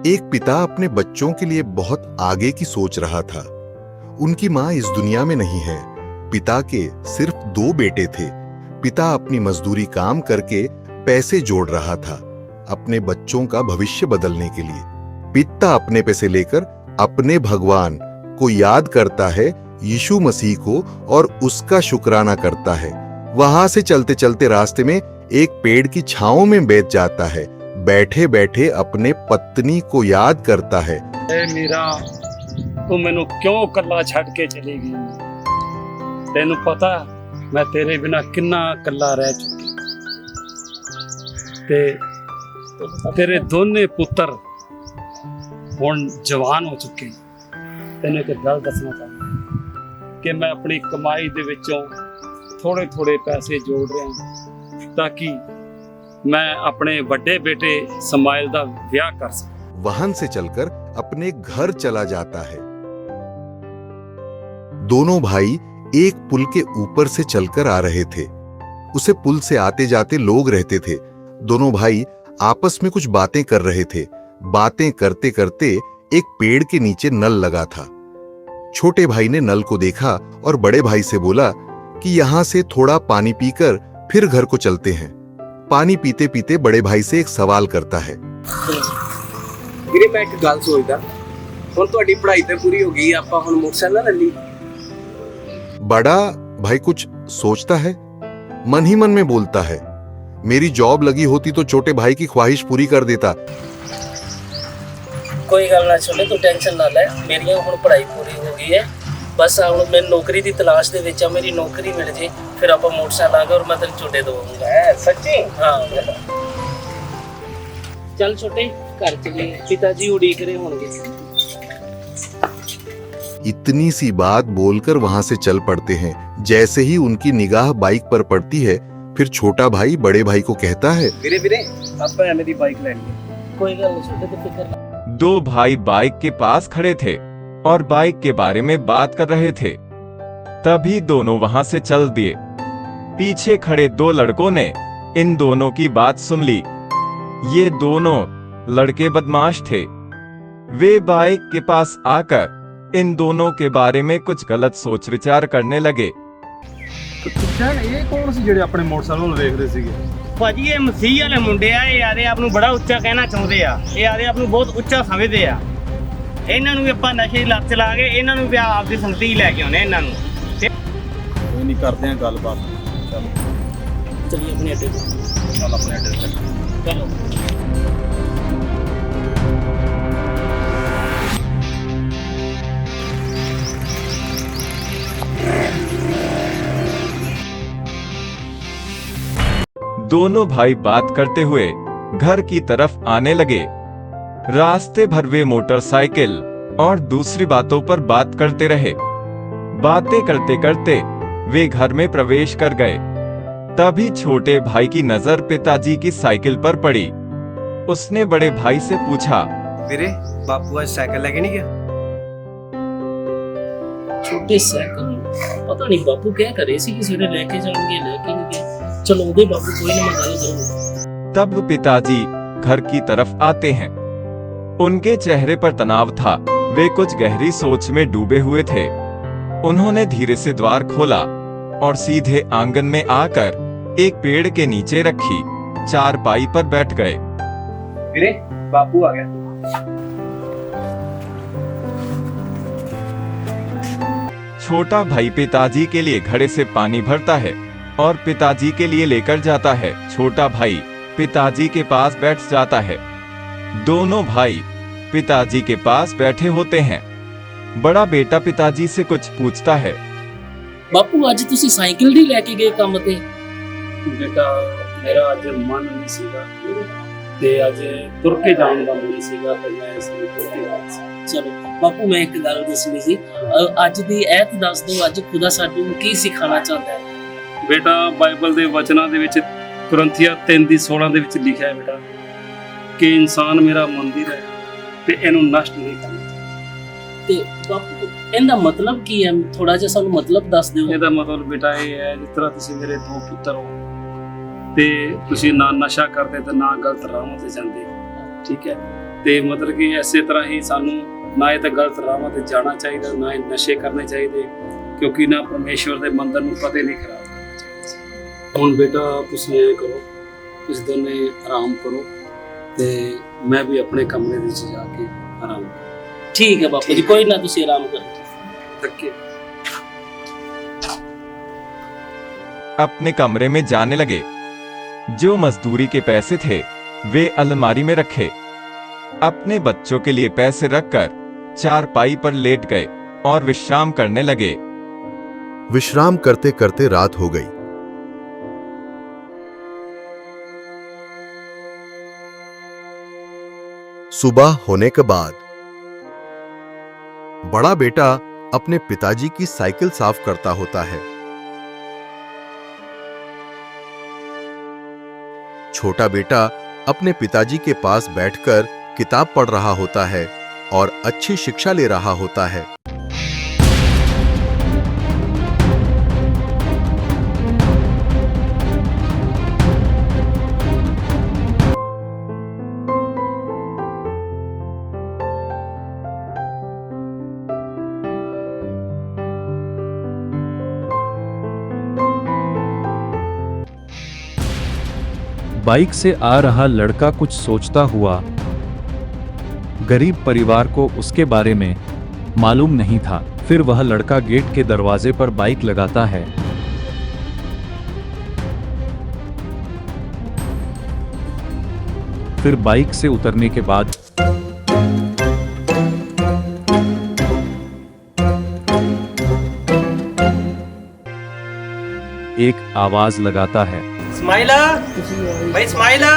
एक पिता अपने बच्चों के लिए बहुत आगे की सोच रहा था। उनकी मां इस दुनिया में नहीं है। पिता के सिर्फ 2 बेटे थे। पिता अपनी मजदूरी काम करके पैसे जोड़ रहा था अपने बच्चों का भविष्य बदलने के लिए। पिता अपने पैसे लेकर अपने भगवान को याद करता है, यीशु मसीह को, और उसका शुक्राना करता है। वहां से चलते चलते रास्ते में एक पेड़ की छांव में बैठ जाता है। बैठे बैठे अपने पत्नी को याद करता है। मेरा तू मैनू क्यों कल्ला छड़ के चली गई? तेनू पता मैं तेरे बिना किन्ना कल्ला रह चुकी। ते तेरे दोने पुत्र हुण जवान हो चुके। तेनू एक गल दसना चाहता कि मैं अपनी कमाई दे विचों थोड़े थोड़े पैसे जोड़ रहा हूं ताकि मैं अपने बड़े बेटे समाइल दा ब्याह कर सकूं। वाहन से चलकर अपने घर चला जाता है। दोनों भाई एक पुल के ऊपर से चलकर आ रहे थे। उसे पुल से आते जाते लोग रहते थे। दोनों भाई आपस में कुछ बातें कर रहे थे। बातें करते करते एक पेड़ के नीचे नल लगा था। छोटे भाई ने नल को देखा और बड़े भाई से बोला कि यहां से थोड़ा पानी पीकर फिर घर को चलते हैं। पानी पीते पीते बड़े भाई से एक सवाल करता है। ਵੀਰੇ मैं एक गल सोचदा हुण तुहाडी पढ़ाई ते पूरी हो गई आपां हुण मोटरसाइकिल ले ली। बड़ा भाई कुछ सोचता है, मन ही मन में बोलता है, मेरी जॉब लगी होती तो छोटे भाई की ख्वाहिश पूरी कर देता। कोई गल ना छोटे, तू टेंशन ना ले, मेरी हुण पढ़ाई पूरी हो गई है। बस हुण मैं नौकरी की तलाश दे विच आ, मेरी नौकरी मिल जे फिर आप मोटरसाइकिल आगे और मैं तेरे छोटे दूंगा। सच्ची? हाँ चल छोटे घर चलिए, पिताजी उड़ीक रहे होंगे। इतनी सी बात बोलकर वहां से चल पड़ते हैं। जैसे ही उनकी निगाह बाइक पर पड़ती है, फिर छोटा भाई बड़े भाई को कहता है, ਵੀਰੇ ਵੀਰੇ ਆਪਾਂ ਐਵੇਂ ਦੀ ਬਾਈਕ ਲੈਣੀ ਹੈ। कोई गल नहीं छोटे, तो फिक्र ना। 2 भाई बाइक के पास खड़े थे और बाइक के बारे में बात कर रहे थे। तभी दोनों वहां से चल दिए। पीछे खड़े 2 लड़कों ने इन दोनों की बात सुन ली। ये दोनों लड़के बदमाश थे। वे बाइक के पास आकर इन दोनों के बारे में कुछ गलत सोच विचार करने लगे। ਇਹ ਕੌਣ ਸੀ ਜਿਹੜੇ ਆਪਣੇ ਮੋਟਰਸਾਈਕਲ ਨੂੰ ਵੇਖਦੇ ਸੀਗੇ? ਭਾਜੀ ਇਹ ਮਸੀਹ ਵਾਲੇ ਮੁੰਡੇ ਆ, ਇਹ ਆਦੇ ਆਪ ਨੂੰ ਬੜਾ ਉੱਚਾ ਕਹਿਣਾ ਚਾਹੁੰਦੇ ਆ, ਇਹ ਆਦੇ ਆਪ ਨੂੰ ਬਹੁਤ ਉੱਚਾ ਸਮਝਦੇ ਆ। ਇਹਨਾਂ ਨੂੰ ਵੀ ਆਪਾਂ ਨਸ਼ੇ ਦੀ ਲੱਤ ਲਾ ਕੇ ਇਹਨਾਂ ਨੂੰ ਵੀ ਆਪ ਦੀ ਸੰਗਤੀ ਲੈ ਕੇ ਆਉਣੇ ਇਹਨਾਂ ਨੂੰ। ਕੋਈ ਨਹੀਂ, ਕਰਦੇ ਆ ਗੱਲਬਾਤ। ਚਲੋ चलिए अपने अड्डे पे। ਚੱਲ ਆਪਣੇ ਅੱਡੇ ਤੇ चलो दोनों भाई बात करते हुए घर की तरफ आने लगे। रास्ते भर वे मोटरसाइकिल और दूसरी बातों पर बात करते रहे। बातें करते करते वे घर में प्रवेश कर गए। तभी छोटे भाई की नजर पिताजी की साइकिल पर पड़ी। उसने बड़े भाई से पूछा, ਵੀਰੇ ਬਾਪੂ ਅੱਜ ਸਾਈਕਲ ਲੈ ਕੇ ਨਹੀਂ ਗਿਆ? छोटे साइकिल पता नहीं बापू क्या करे सी किसी ने लेके जाएंगे लेके नहीं गए। चलो उदे बापू कोई ना, मैं गल करूंगा। तब पिताजी घर की तरफ आते हैं। उनके चेहरे पर तनाव था। वे कुछ गहरी सोच में डूबे हुए थे। उन्होंने धीरे से द्वार खोला और सीधे आंगन में आकर एक पेड़ के नीचे रखी चारपाई पर बैठ गए। ਵੀਰੇ ਬਾਪੂ ਆ ਗਿਆ। छोटा भाई पिताजी के लिए घड़े से पानी भरता है और पिताजी के लिए लेकर जाता है। छोटा भाई पिताजी के पास बैठ जाता है। दोनों भाई पिताजी के पास बैठे होते हैं। बड़ा बेटा पिताजी से कुछ पूछता है। बापू अज तुसी साइकिल नहीं लेके गए काम ते? बेटा मेरा अज मन नहीं सीगा ते अज तुर के जाने का मन सीगा ते मैं इसलिए तुर के आया सी। चलो बापू मैं एक गल दसनी सी, अज दी ऐत दस दो, अज खुदा साडू की सिखाना चाहता है? बेटा बाइबल दे वचनां दे विच कुरिन्थिया 3:16 दे विच लिखिਆ है बेटा कि इंसान मेरा मंदिर है ते इहनूं नष्ट नहीं करना। ते बापू इहदा मतलब की है? थोड़ा जिहा सानू मतलब दस दिओ। ਇਹਦਾ ਮਤਲਬ बेटा ਇਹ ਹੈ ਜਿਸ ਤਰ੍ਹਾਂ ਤੁਸੀਂ ਮੇਰੇ 2 ਪੁੱਤਰ ਹੋ ਤੇ ਤੁਸੀਂ ਨਾ ਨਸ਼ਾ ਕਰਦੇ ਤੇ ਨਾ ਗਲਤ ਰਾਹਾਂ ਤੇ ਜਾਂਦੇ, ਠੀਕ ਹੈ? ਤੇ ਮਤਲਬ ਕਿ ਇਸੇ ਤਰ੍ਹਾਂ ਹੀ ਸਾਨੂੰ ਨਾ ਇਹ ਤਾਂ ਗਲਤ ਰਾਹਾਂ ਤੇ ਜਾਣਾ ਚਾਹੀਦਾ, ਨਾ ਇਹ ਨਸ਼ੇ ਕਰਨੇ ਚਾਹੀਦੇ, ਕਿਉਂਕਿ ਨਾ ਪਰਮੇਸ਼ਵਰ ਦੇ ਮੰਦਰ ਨੂੰ ਕਦੇ ਨਹੀਂ ਖਰਾਬ ਕਰਨਾ ਚਾਹੀਦਾ। ਹੁਣ ਬੇਟਾ ਤੁਸੀਂ ਐਂ ਕਰੋ, ਤੁਸੀਂ ਦੋਨੇ ਆਰਾਮ ਕਰੋ ਤੇ ਮੈਂ ਵੀ ਆਪਣੇ ਕਮਰੇ ਵਿੱਚ ਜਾ ਕੇ ਆਰਾਮ ਕਰਾਂ। ਠੀਕ ਹੈ ਬਾਪੂ ਜੀ, ਕੋਈ ਨਾ, ਤੁਸੀਂ ਆਰਾਮ ਕਰੋ। ਥੱਕੇ अपने कमरे में जाने लगे। जो मजदूरी के पैसे थे वे अलमारी में रखे। अपने बच्चों के लिए पैसे रखकर चारपाई पर लेट गए और विश्राम करने लगे। विश्राम करते करते रात हो गई। सुबह होने के बाद बड़ा बेटा अपने पिताजी की साइकिल साफ करता होता है। छोटा बेटा अपने पिताजी के पास बैठकर किताब पढ़ रहा होता है और अच्छी शिक्षा ले रहा होता है। बाइक से आ रहा लड़का कुछ सोचता हुआ, गरीब परिवार को उसके बारे में मालूम नहीं था। फिर वह लड़का गेट के दरवाजे पर बाइक लगाता है। फिर बाइक से उतरने के बाद एक आवाज लगाता है। स्माइला, भाई स्माइला।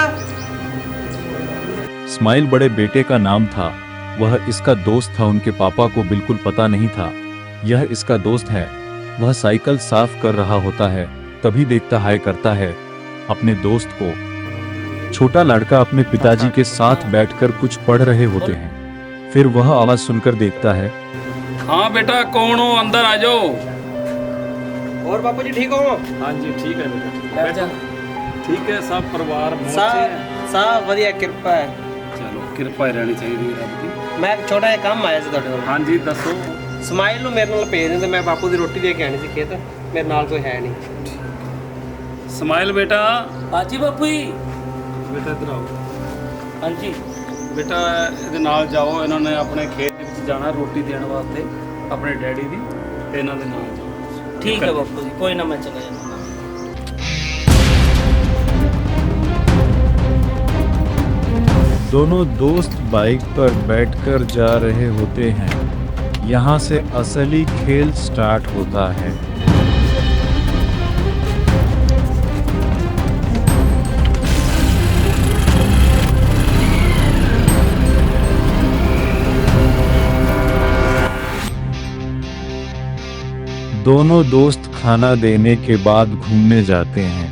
स्माइल बड़े बेटे का नाम था। वह इसका दोस्त था। उनके पापा को बिल्कुल पता नहीं था यह इसका दोस्त है। वह साइकिल साफ कर रहा होता है, तभी देखता हाय करता है अपने दोस्त को। छोटा लड़का अपने पिताजी के साथ बैठकर कुछ पढ़ रहे होते हैं। फिर वह आवाज सुनकर देखता है। हाँ बेटा, कौन हो? अंदर आ जाओ। और बापू जी ठीक हो? हाँ जी ठीक है बेटा, ठीक है। सब परिवार सब ਵਧੀਆ ਕਿਰਪਾ ਹੈ। ਚਲੋ ਕਿਰਪਾ ਹੀ ਰਹਿਣੀ ਚਾਹੀਦੀ ਹੈ ਰੱਬ ਦੀ। ਮੈਂ ਇੱਕ ਛੋਟਾ ਜਿਹਾ ਕੰਮ ਆਇਆ ਸੀ ਤੁਹਾਡੇ ਕੋਲ। ਹਾਂਜੀ ਦੱਸੋ। ਸਮਾਈਲ ਨੂੰ ਮੇਰੇ ਨਾਲ ਭੇਜ ਦਿੰਦੇ, ਮੈਂ ਬਾਪੂ ਦੀ ਰੋਟੀ ਦੇ ਕੇ ਆਣੀ ਸੀ ਖੇਤ। ਮੇਰੇ ਨਾਲ ਕੋਈ ਹੈ ਨਹੀਂ। ਸਮਾਈਲ ਬੇਟਾ। ਹਾਂਜੀ ਬਾਪੂ ਜੀ। ਬੇਟਾ ਇੱਧਰ ਆਓ। ਹਾਂਜੀ ਬੇਟਾ ਇਹਦੇ ਨਾਲ ਜਾਓ, ਇਹਨਾਂ ਨੇ ਆਪਣੇ ਖੇਤ ਦੇ ਵਿੱਚ ਜਾਣਾ ਰੋਟੀ ਦੇਣ ਵਾਸਤੇ ਆਪਣੇ ਡੈਡੀ ਦੀ, ਤੇ ਇਹਨਾਂ ਦੇ ਨਾਲ ਜਾਓ। ਠੀਕ ਹੈ ਬਾਪੂ ਜੀ, ਕੋਈ ਨਾ, ਮੈਂ ਚਲਾ ਜਾਣਾ। दोनों दोस्त बाइक पर बैठकर जा रहे होते हैं। यहाँ से असली खेल स्टार्ट होता है। दोनों दोस्त खाना देने के बाद घूमने जाते हैं।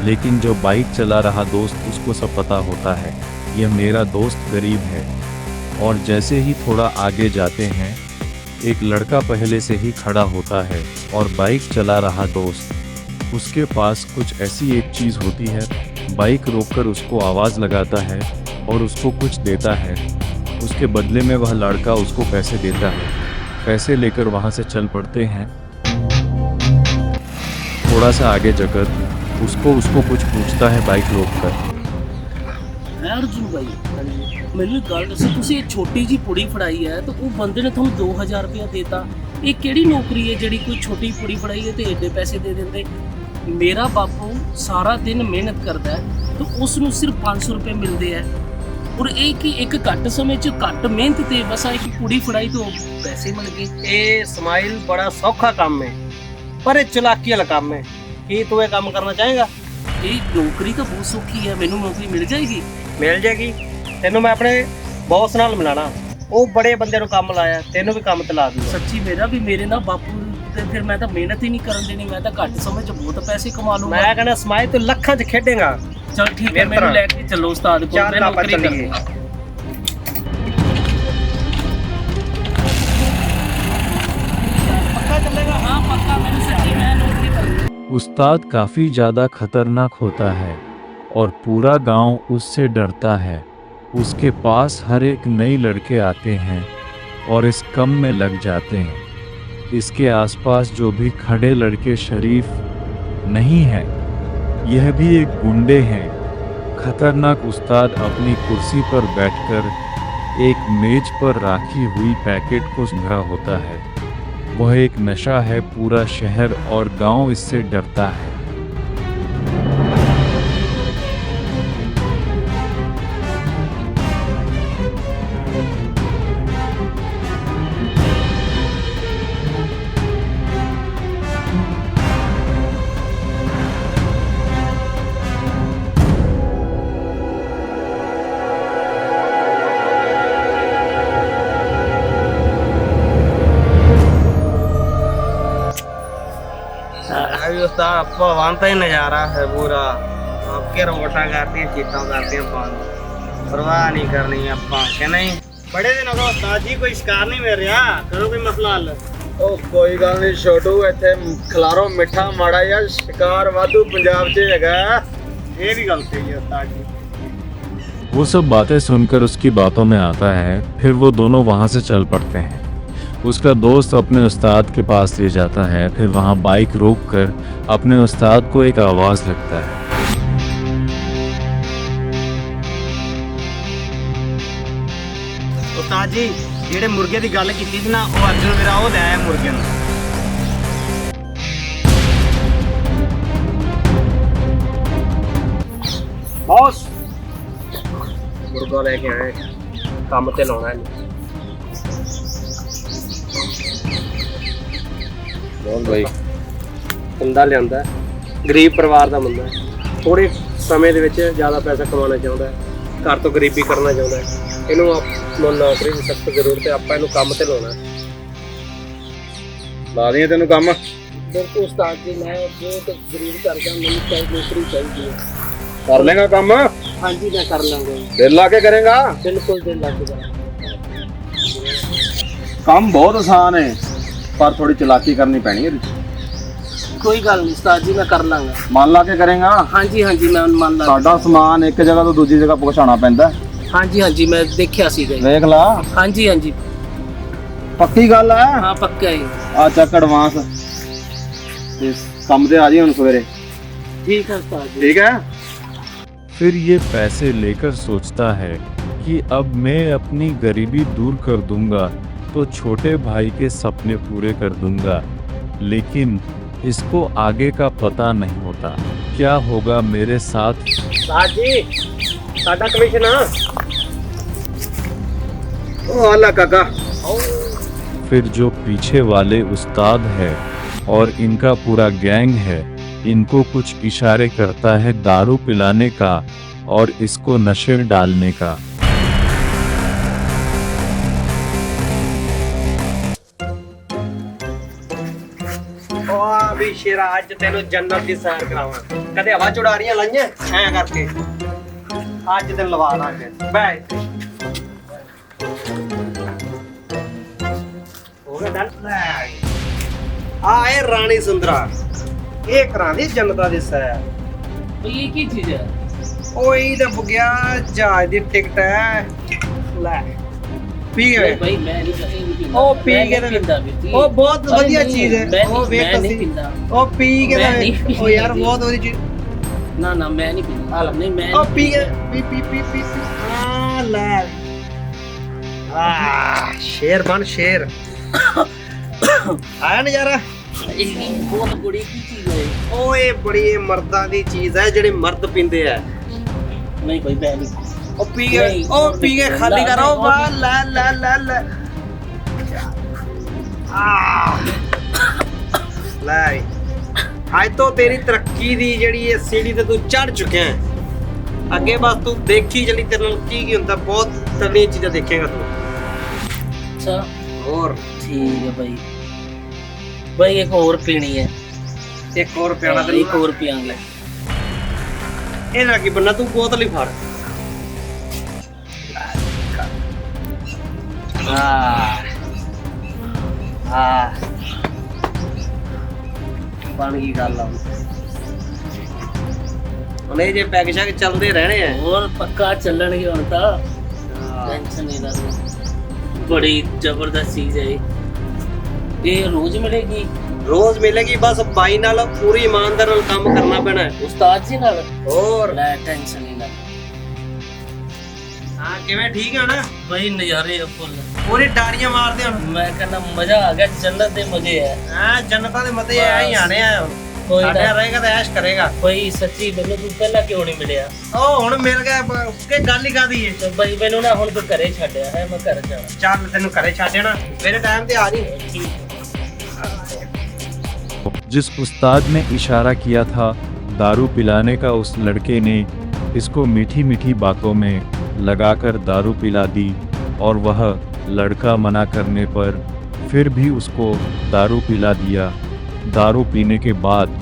लेकिन जो बाइक चला रहा दोस्त, उसको सब पता होता है यह मेरा दोस्त गरीब है। और जैसे ही थोड़ा आगे जाते हैं, एक लड़का पहले से ही खड़ा होता है और बाइक चला रहा दोस्त, उसके पास कुछ ऐसी एक चीज़ होती है। बाइक रोककर उसको आवाज़ लगाता है और उसको कुछ देता है। उसके बदले में वह लड़का उसको पैसे देता है। पैसे लेकर वहाँ से चल पड़ते हैं। थोड़ा सा आगे जाकर उसको कुछ पूछता है बाइक रोककर। अर्जुन भाई, ਮੈਨੂੰ ਇੱਕ ਗੱਲ ਦੱਸੋ, ਤੁਸੀਂ ਇਹ ਛੋਟੀ ਜੀ ਪੁੜੀ ਫੜਾਈ ਹੈ ਤੇ ਉਹ ਬੰਦੇ ਨੇ ਤੁਹਾਨੂੰ 2000 ਰੁਪਇਆ ਦੇਤਾ। ਇਹ ਕਿਹੜੀ ਨੌਕਰੀ ਹੈ ਜਿਹੜੀ ਕੋਈ ਛੋਟੀ ਪੁੜੀ ਫੜਾਈ ਹੈ ਤੇ ਐਡੇ ਪੈਸੇ ਦੇ ਦਿੰਦੇ? ਮੇਰਾ ਬਾਪੂ ਸਾਰਾ ਦਿਨ ਮਿਹਨਤ ਕਰਦਾ ਹੈ ਤੇ ਉਸ ਨੂੰ ਸਿਰਫ 500 ਰੁਪਏ ਮਿਲਦੇ ਆ। ਔਰ ਇਹ ਕਿ ਇੱਕ ਘੱਟ ਸਮੇਂ 'ਚ ਘੱਟ ਮਿਹਨਤ ਤੇ ਬਸ ਇੱਕ ਪੁੜੀ ਫੜਾਈ ਤੋਂ ਪੈਸੇ ਮਿਲ ਗਏ। ਇਹ ਸਮਾਈਲ ਬੜਾ ਸੌਖਾ ਕੰਮ ਹੈ, ਪਰ ਇਹ ਚਲਾਕੀ ਵਾਲਾ ਕੰਮ ਹੈ। ਕੀ ਤੂੰ ਇਹ ਕੰਮ ਕਰਨਾ ਚਾਹੇਗਾ? ਇਹ ਨੌਕਰੀ ਤਾਂ ਬਹੁਤ ਸੌਖੀ ਹੈ, ਮੈਨੂੰ ਨੌਕਰੀ ਮਿਲ ਜਾਏਗੀ? ਮਿਲ ਜਾਏਗੀ। ਤੈਨੂੰ ਮੈਂ ਆਪਣੇ ਬੌਸ ਨਾਲ ਮਿਲਾਣਾ, ਉਹ ਬੜੇ ਬੰਦੇ ਨੂੰ ਕੰਮ ਲਾਇਆ, ਤੈਨੂੰ ਵੀ ਕੰਮ ਤੇ ਲਾ ਦੂੰਗਾ। ਸੱਚੀ ਮੇਰਾ ਵੀ ਮੇਰੇ ਨਾਲ ਬਾਪੂ ਤੇ ਫਿਰ ਮੈਂ ਤਾਂ ਮਿਹਨਤ ਹੀ ਨਹੀਂ ਕਰਨ ਦੇਣੀ। ਮੈਂ ਤਾਂ ਘੱਟ ਸਮੇਂ 'ਚ ਬਹੁਤ ਪੈਸੇ ਕਮਾ ਲੂੰਗਾ। ਮੈਂ ਕਹਿੰਦਾ ਸਮਾਈਲ ਤੂੰ ਲੱਖਾਂ 'ਚ ਖੇਡੇਗਾ। ਚਲ ਠੀਕ ਹੈ, ਮੈਨੂੰ ਲੈ ਕੇ ਚੱਲੋ ਉਸਤਾਦ ਕੋਲ, ਮੈਂ ਨੌਕਰੀ ਕਰਾਂਗਾ। ਪੱਕਾ ਚੱਲੇਗਾ? हाँ पक्का, मैंने सच्ची मैं नौकरी करूंगा। उस्ताद काफी ज्यादा खतरनाक होता है। और पूरा गांव उससे डरता है। उसके पास हर एक नए लड़के आते हैं और इस कम में लग जाते हैं। इसके आसपास जो भी खड़े लड़के शरीफ नहीं हैं, यह भी एक गुंडे हैं। खतरनाक उस्ताद अपनी कुर्सी पर बैठकर एक मेज पर राखी हुई पैकेट को सूंघ रहा होता है। वह एक नशा है, पूरा शहर और गांव इससे डरता है। अभी उस्ताद आपको वहाँ ही नज़ारा है पूरा। आपके रोटा करती हैं, चीटा करती हैं, पानी परवाह नहीं करनी ਆਪਾਂ कि नहीं। बड़े दिन हो गए उस्ताद जी, कोई शिकार नहीं मिल रहा, करो कोई मसला हल। ਉਹ ਕੋਈ ਗੱਲ ਨਹੀਂ ਛੋਟੂ, ਇੱਥੇ ਖਲਾਰੋ ਮਿੱਠਾ ਮਾੜਾ ਜਿਹਾ, ਸ਼ਿਕਾਰ ਵਾਧੂ ਪੰਜਾਬ 'ਚ ਹੈਗਾ। ये भी गल सही है उस्ताद जी। वो सब बातें सुनकर उसकी बातों में आता है। फिर वो दोनों वहाँ से चल पड़ते हैं। उसका दोस्त अपने उस्ताद के पास ले जाता है। फिर वहाँ बाइक रोककर अपने उस्ताद को एक आवाज़ लगता है। उस्ताद जी ਜਿਹੜੇ ਮੁਰਗੇ ਦੀ ਗੱਲ ਕੀਤੀ ਸੀ ਨਾ, ਉਹ ਅਰਜੁਨ ਮੇਰਾ ਉਹ ਲੈ ਆਇਆ ਮੁਰਗੇ ਨੂੰ। ਬੌਸ ਮੁਰਗਾ ਲੈ ਕੇ ਆਏ, ਕੰਮ ਤੇ ਲਾਉਣਾ ਇਹਨੂੰ। ਬਹੁਤ ਭਾਈ ਬੰਦਾ ਲਿਆਂਦਾ, ਗਰੀਬ ਪਰਿਵਾਰ ਦਾ ਬੰਦਾ, ਥੋੜੇ ਸਮੇਂ ਦੇ ਵਿੱਚ ਜ਼ਿਆਦਾ ਪੈਸਾ ਕਮਾਉਣਾ ਚਾਹੁੰਦਾ ਹੈ, ਘਰ ਤੋਂ ਗਰੀਬੀ ਕਰਨਾ ਚਾਹੁੰਦਾ ਹੈ। ਇਹਨੂੰ ਨੂੰ ਨੌਕਰੀ ਦੀ ਸਖਤ ਜ਼ਰੂਰਤ ਹੈ, ਆਪਾਂ ਇਹਨੂੰ ਕੰਮ ਤੇ ਲਾਉਣਾ। ਲਾ ਦਈਏ ਤੈਨੂੰ ਕੰਮ? ਬਿਲਕੁਲ ਉਸਤਾਦ ਜੀ, ਮੈਂ ਬਹੁਤ ਗਰੀਬ ਕਰਦਾ, ਮੈਨੂੰ ਨੌਕਰੀ ਚਾਹੀਦੀ ਹੈ। ਕਰ ਲੇਗਾ ਕੰਮ? ਹਾਂਜੀ ਮੈਂ ਕਰ ਲਾਂਗਾ। ਦਿਲ ਲਾ ਕੇ ਕਰੇਗਾ? ਬਿਲਕੁਲ ਦਿਲ ਲੱਗ ਜਾਏਗਾ। ਕੰਮ ਬਹੁਤ ਆਸਾਨ ਹੈ, ਪਰ ਥੋੜੀ ਚਲਾਕੀ ਕਰਨੀ ਪੈਣੀ ਹੈ। ਕੋਈ ਗੱਲ ਨਹੀਂ ਉਸਤਾਦ ਜੀ, ਮੈਂ ਕਰ ਲਾਂਗਾ। ਮਨ ਲਾ ਕੇ ਕਰੇਗਾ? ਹਾਂਜੀ ਹਾਂਜੀ ਮੈਂ ਮੰਨ ਲਾਂ। ਸਾਡਾ ਸਮਾਨ ਇੱਕ ਜਗ੍ਹਾ ਤੋਂ ਦੂਜੀ ਜਗ੍ਹਾ ਪਹੁੰਚਾਉਣਾ ਪੈਂਦਾ। ਹਾਂਜੀ ਹਾਂਜੀ ਮੈਂ ਦੇਖਿਆ ਸੀਗਾ ਜੀ। ਵੇਖ ਲਾ। ਹਾਂਜੀ ਹਾਂਜੀ ਪੱਕੀ ਗੱਲ ਹੈ? ਹਾਂ ਪੱਕਾ ਹੈ। ਆ ਚੱਕ ਐਡਵਾਂਸ ਤੇ ਕੰਮ ਤੇ ਆ ਜੀ ਹੁਣ ਸਵੇਰੇ। ठीक है उस्ताद जी। ठीक है। फिर ये पैसे लेकर सोचता है कि अब मैं अपनी गरीबी दूर कर दूंगा तो छोटे भाई के सपने पूरे कर दूंगा। लेकिन इसको आगे का पता नहीं होता, क्या होगा मेरे साथ। उस्ताद जी साडा कमीशन आ। ओ अल्लाह काका। फिर जो पीछे वाले उस्ताद है और इनका पूरा गैंग है, इनको कुछ इशारे करता है दारू पिलाने का और इसको नशे में डालने का। भी शेरा आज तेनों जन्नत की सैर करावा, कदे हवा चुड़ारियां लाइयां ऐ करके, आज तेन लवा लांगे। बैठ हो गया डन। आए रानी सुंदरा, ये करांदी जन्नत दी सैर। तो ये की चीज है? ओए ते बुगिया जहाज दी टिकट है। ले पी गए भाई मैं नहीं पींदा। ओ पी के ओ बहुत बढ़िया चीज है। ओ वेख नहीं पींदा। ओ पी के ओ यार पींदा। बहुत बढ़िया चीज। ना ना मैं नहीं पींदा। नहीं मैं ओ पी के पी पी पी पी आ ले आ शेर बन शेर। आया नजारा। ये बहुत बड़ी की चीज है। ओए बड़ी मर्दां दी चीज है जेड़ी मर्द पींदे है। नहीं भाई मैं नहीं। ओ पी के ओ पी के खाली करो वाह ले ले ले ले ले। आज तो तेरी तरक्की दी जेड़ी है सीढ़ी ते तू चढ़ चुके हैं। अगे बस तू देखी चली तेरे नाल की हुंदा, बहुत तगड़ी चीज़ां देखेगा तू। अच्छा और ठीक है भाई। भाई एक और पीनी है। एक और प्याला तेरे एक और पियांगे। ਇਹਦਾ ਕੀ ਬੰਨਾ, ਤੂੰ ਬੋਤਲ ਹੀ ਫੜ। ਬਣ ਗਈ ਗੱਲ ਆ। ਉਹਨੇ ਜੇ ਪੈਗ ਸ਼ੈਗ ਚੱਲਦੇ ਰਹਿਣੇ ਆ। ਹੋਰ ਪੱਕਾ ਚੱਲਣਗੇ ਹੁਣ ਤਾਂ, ਟੈਨਸ਼ਨ ਨਹੀਂ ਲੈਣੀ। ਬੜੀ ਜ਼ਬਰਦਸਤ ਚੀਜ਼ ਹੈ ਇਹ ਰੋਜ਼ ਮਿਲੇਗੀ? ਰੋਜ਼ ਮਿਲੇਗੀ, ਬਸ ਬਾਈ ਨਾਲ ਪੂਰੀ ਇਮਾਨਦਾਰ ਨਾਲ ਕੰਮ ਕਰਨਾ ਪੈਣਾ ਹੈ। ਉਸਤਾਦ ਜੀ ਨਾਲ? ਹੋਰ ਲੈ ਟੈਨਸ਼ਨ ਨਹੀਂ ਲੈਣੀ। ਹਾਂ ਕਿਵੇਂ ਠੀਕ ਹੈ ਨਾ ਬਈ ਨਜ਼ਾਰੇ ਆ ਫੁੱਲ। ਪੂਰੀ ਡਾਰੀਆਂ ਮਾਰਦੇ ਹੁਣ। ਮੈਂ ਕਹਿੰਦਾ ਮਜ਼ਾ ਆ ਗਿਆ, ਜੰਨਤ ਦੇ ਮਜ਼ੇ ਆ। ਹਾਂ ਜੰਨਤਾਂ ਦੇ ਮਤੇ ਐ ਹੀ ਆਣੇ ਆ। ਕੋਈ ਸਾਡੇ ਨਾ, ਰਹੇਗਾ ਤਾਂ ਐਸ਼ ਕਰੇਗਾ। ਕੋਈ ਸੱਚੀ ਮੈਨੂੰ ਤੂੰ ਪਹਿਲਾਂ ਕਿਉਂ ਨਹੀਂ ਮਿਲਿਆ? ਉਹ ਹੁਣ ਮਿਲ ਗਿਆ ਕਿ ਗੱਲ ਹੀ ਕਾਦੀ ਏ। ਤੇ ਬਈ ਮੈਨੂੰ ਨਾ ਹੁਣ ਤੂੰ ਘਰੇ ਛੱਡਿਆ ਹੈ, ਮੈਂ ਘਰ ਜਾਣਾ। ਚੱਲ ਤੈਨੂੰ ਘਰੇ ਛੱਡ ਜਾਣਾ, ਮੇਰੇ ਟਾਈਮ ਤੇ ਆ ਜੀ। जिस उस्ताद ने इशारा किया था दारू पिलाने का, उस लड़के ने इसको मीठी मीठी बातों में लगाकर दारू पिला दी और वह लड़का मना करने पर फिर भी उसको दारू पिला दिया। दारू पीने के बाद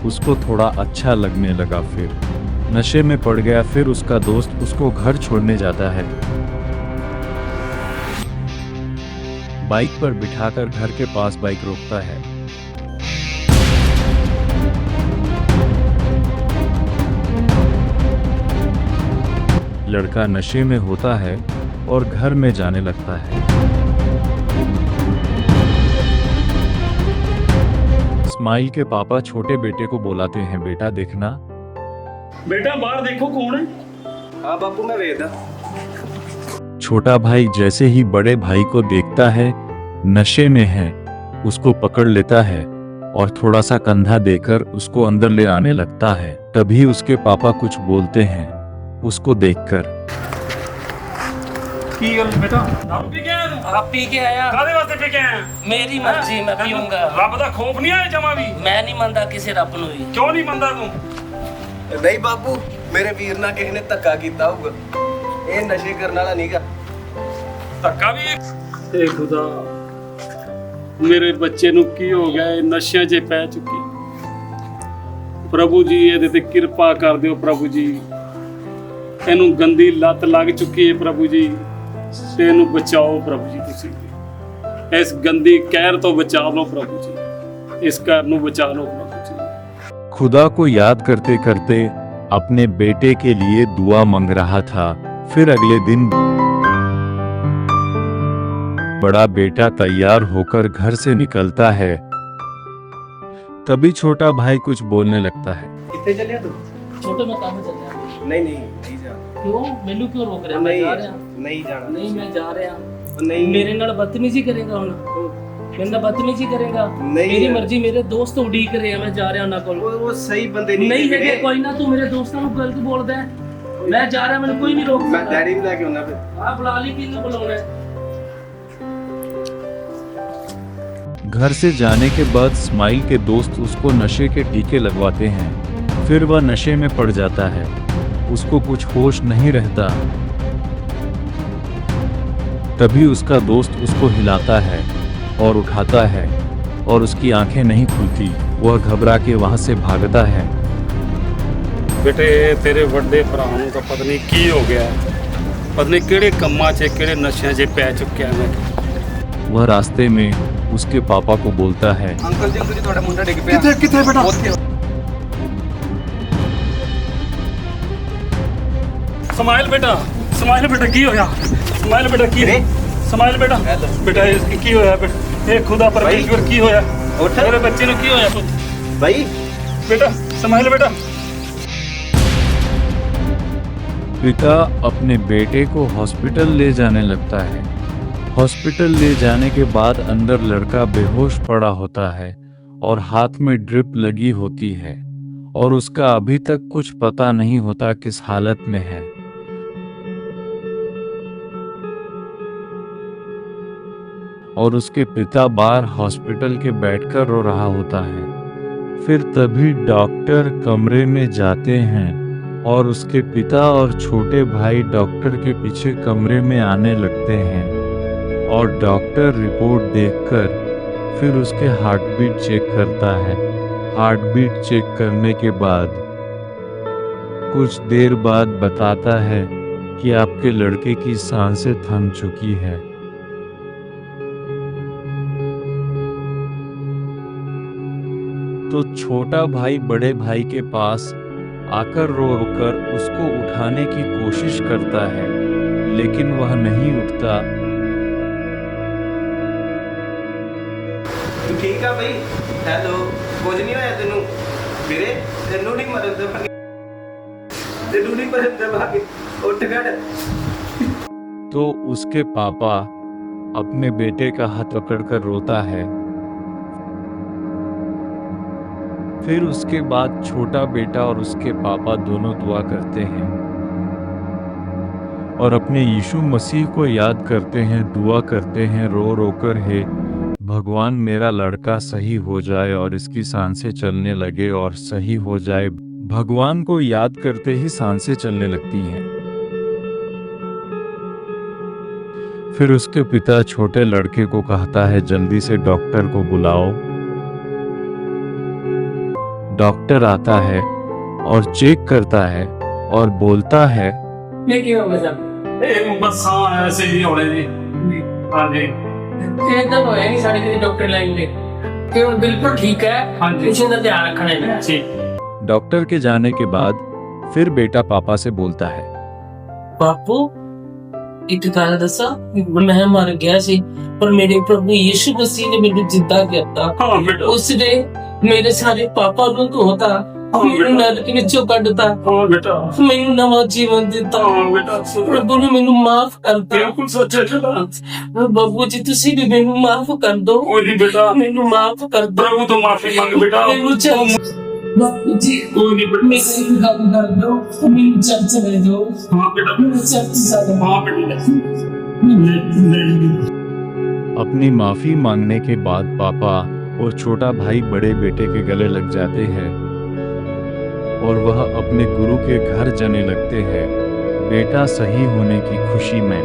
उसको थोड़ा अच्छा लगने लगा, फिर नशे में पड़ गया। फिर उसका दोस्त उसको घर छोड़ने जाता है। बाइक पर बिठाकर घर के पास बाइक रोकता है। लड़का नशे में होता है और घर में जाने लगता है। स्माइल के पापा छोटे बेटे को बुलाते हैं, बेटा देखना। बेटा बाहर देखो कौन है। हाँ बापू मैं वेखदा। छोटा भाई जैसे ही बड़े भाई को देखता है नशे में है, उसको पकड़ लेता है और थोड़ा सा कंधा देकर उसको अंदर ले आने लगता है। तभी उसके पापा कुछ बोलते हैं उसको देखकर। की गल बेटा, दारू पी के आया तू? आप पी के आया? कादे वास्ते पी के आया? मेरी मर्जी, मैं पीऊंगा। रब दा खौफ नहीं आया जमा भी? मैं नहीं ਮੰਨਦਾ ਕਿਸੇ ਰੱਬ ਨੂੰ ਵੀ। क्यों नहीं मनदा तू? ਨਹੀਂ ਬਾਪੂ, ਮੇਰੇ ਵੀਰ ਨਾਲ ਕਿਸੇ ਨੇ ਧੱਕਾ ਕੀਤਾ ਹੋਊਗਾ। ਇਹ ਨਸ਼ੇ ਕਰਨ ਵਾਲਾ ਨਹੀਂਗਾ। ਧੱਕਾ ਵੀ ਏ ਖੁਦਾ, ਮੇਰੇ ਬੱਚੇ ਨੂੰ ਕੀ ਹੋ ਗਿਆ? ਇਹ ਨਸ਼ਿਆਂ 'ਚ ਪੈ ਚੁੱਕੀ। ਪ੍ਰਭੂ ਜੀ ਇਹਦੇ ਤੇ ਕਿਰਪਾ ਕਰ ਦਿਓ ਪ੍ਰਭੂ ਜੀ। ਇਹਨੂੰ ਗੰਦੀ ਲੱਤ ਲੱਗ ਚੁੱਕੀ ਹੈ ਪ੍ਰਭੂ ਜੀ, ਤੇ ਇਹਨੂੰ ਬਚਾਓ ਪ੍ਰਭੂ ਜੀ। ਤੁਸੀਂ ਇਸ ਗੰਦੀ ਕਹਿਰ ਤੋਂ ਬਚਾ ਲਓ ਪ੍ਰਭੂ ਜੀ, ਇਸ ਕਹਿਰ ਨੂੰ ਬਚਾ ਲਓ ਪ੍ਰभु जी। खुदा को याद करते करते अपने बेटे के लिए दुआ मांग रहा था। फिर अगले दिन बड़ा बेटा तैयार होकर घर से निकलता है। तभी छोटा भाई कुछ बोलने लगता है। ਕਿੱਥੇ ਚੱਲਿਆ ਤੂੰ? ਛੋਟੇ ਮੈਂ ਕੰਮ ਚੱਲਿਆ। ਨਹੀਂ ਨਹੀਂ ਜਾ। ਕਿਉਂ ਮੈਨੂੰ ਕਿਉਂ ਰੋਕ ਰਿਹਾ? ਮੈਂ ਜਾ ਰਿਹਾ। ਨਹੀਂ ਜਾਣਾ। ਨਹੀਂ ਮੈਂ ਜਾ ਰਿਹਾ। ਨਹੀਂ ਮੇਰੇ ਨਾਲ ਬਦਤਮੀਜ਼ੀ ਕਰੇਗਾ ਹੁਣ? ਮੇਰੇ ਨਾਲ ਬਦਤਮੀਜ਼ੀ ਕਰੇਗਾ? ਮੇਰੀ ਮਰਜ਼ੀ, ਮੇਰੇ ਦੋਸਤ ਉਡੀਕ ਰਹੇ ਆ, ਮੈਂ ਜਾ ਰਿਹਾ ਉਹਨਾਂ ਕੋਲ। ਉਹ ਸਹੀ ਬੰਦੇ ਨਹੀਂ ਹੈਗੇ। ਕੋਈ ਨਾ, ਤੂੰ ਮੇਰੇ ਦੋਸਤਾਂ ਨੂੰ ਗਲਤ ਬੋਲਦਾ ਹੈ। ਮੈਂ ਜਾ ਰਿਹਾ, ਮੈਨੂੰ ਕੋਈ ਨਹੀਂ ਰੋਕ ਸਕਦਾ। ਮੈਂ ਡੈਡੀ ਨੂੰ ਲੈ ਕੇ ਆਉਣਾ ਫਿਰ। ਆ ਬੁਲਾ ਲਈ, ਕਿਹਨੂੰ ਬੁਲਾਉਣਾ ਹੈ? घर से जाने के बाद स्माइल के दोस्त उसको नशे के टीके लगवाते हैं। फिर वह नशे में पड़ जाता है, उसको कुछ होश नहीं रहता। तभी उसका दोस्त उसको हिलाता है और उठाता है और उसकी आंखें नहीं खुलती। वह घबरा के वहां से भागता है। बेटे तेरे ਵੱਡੇ ਭਰਾ ਨੂੰ ਤਾਂ ਪਤਾ ਨਹੀਂ ਕੀ ਹੋ ਗਿਆ, ਪਤਾ ਨਹੀਂ ਕਿਹੜੇ ਕੰਮਾਂ 'ਚ ਕਿਹੜੇ ਨਸ਼ਿਆਂ 'ਚ ਪੈ ਚੁੱਕਿਆ ਮੈਂ। वह रास्ते में उसके पापा को बोलता है, ਅੰਕਲ ਜੀ ਤੁਹਾਡਾ ਮੁੰਡਾ ਡਿੱਗ ਪਿਆ। ਕਿੱਥੇ ਬੇਟਾ? ਸਮਾਈਲ ਬੇਟਾ ਕੀ ਹੋਇਆ? ਸਮਾਈਲ ਬੇਟਾ ਕੀ ਹੈ? ਸਮਾਈਲ ਬੇਟਾ ਇਹ ਕੀ ਹੋਇਆ? ਇਹ ਖੁਦਾ ਪਰਮੇਸ਼ਵਰ ਕੀ ਹੋਇਆ? ਮੇਰੇ ਬੱਚੇ ਨੂੰ ਕੀ ਹੋਇਆ? ਭਾਈ बेटा संभाल बेटा। पिता अपने बेटे को हॉस्पिटल ले जाने लगता है। हॉस्पिटल ले जाने के बाद अंदर लड़का बेहोश पड़ा होता है और हाथ में ड्रिप लगी होती है और उसका अभी तक कुछ पता नहीं होता किस हालत में है। और उसके पिता बाहर हॉस्पिटल के बैठकर रो रहा होता है। फिर तभी डॉक्टर कमरे में जाते हैं और उसके पिता और छोटे भाई डॉक्टर के पीछे कमरे में आने लगते हैं और डॉक्टर रिपोर्ट देखकर फिर उसके हार्ट बीट चेक करता है। हार्ट बीट चेक करने के बाद कुछ देर बाद बताता है कि आपके लड़के की सांसें थम चुकी है। तो छोटा भाई बड़े भाई के पास आकर रो रो कर उसको उठाने की कोशिश करता है, लेकिन वह नहीं उठता। ठीक है भाई, हेलो, कुछ नहीं होया तेनू वीरे, तेनू नहीं मरन देवांगे, तेनू नहीं मरन देवांगे, उठ खड़। तो उसके पापा अपने बेटे का हाथ पकड़कर रोता है। फिर उसके बाद छोटा बेटा और उसके पापा दोनों दुआ करते हैं और अपने यीशु मसीह को याद करते हैं, दुआ करते हैं रो रो कर, हे भगवान मेरा लड़का सही हो जाए और इसकी सांसें चलने लगे और सही हो जाए। भगवान को याद करते ही सांसें चलने लगती हैं। फिर उसके पिता छोटे लड़के को कहता है, जल्दी से डॉक्टर को बुलाओ। डॉक्टर आता है और चेक करता है और बोलता है, ये क्या हो गया? बस हाँ ऐसे ही हो रहे जी। हाँ जी। एकदम होया नहीं साढ़े किसी डॉक्टर लाइन में कि वो बिल्कुल ठीक है। हाँ जी। इसी का ध्यान रखना है जी। डॉक्टर के जाने के बाद फिर बेटा पापा से बोलता है, बापू एक गल दसा, मैं मर गया सी पर मेरे प्रभु यीशु मसीह ने मैंने जिंदा किया। हाँ बेटा। उसने मेरे सारे पापा ਨੂੰ ਧੋਤਾ, ਮੈਨੂੰ ਨਰਕ ਵਿੱਚੋਂ ਕੱਢਤਾ, हाँ बेटा। ਮੈਨੂੰ ਨਵਾਂ ਜੀਵਨ ਦਿੱਤਾ। हाँ बेटा। ਪ੍ਰਭੂ ਨੇ ਮੈਨੂੰ ਮਾਫ ਕਰ ਦਿਓ। बिल्कुल सच है बेटा। ਬਾਬੂ ਜੀ ਤੁਸੀਂ ਵੀ ਮੈਨੂੰ ਮਾਫ ਕਰ ਦਿਓ। कोई नहीं बेटा, ਮੈਨੂੰ ਮਾਫ ਕਰ ਦਿਓ। प्रभु तो माफी मांग बेटा। ਮੈਨੂੰ ਚਰਚ ਬਾਬੂ ਜੀ कोई नहीं बेटा। ਮੇਰੇ ਨਾਲ ਗੱਲ ਕਰ ਦਿਓ, ਮੈਨੂੰ ਚਰਚ ਲੈ ਜਾਓ। हाँ बेटा। ਮੈਨੂੰ ਚਰਚ ਜਾਣਾ। हाँ बेटा। अपनी माफी मांगने के बाद पापा और छोटा भाई बड़े बेटे के गले लग जाते हैं और वह अपने गुरु के घर जाने लगते हैं, बेटा सही होने की खुशी में।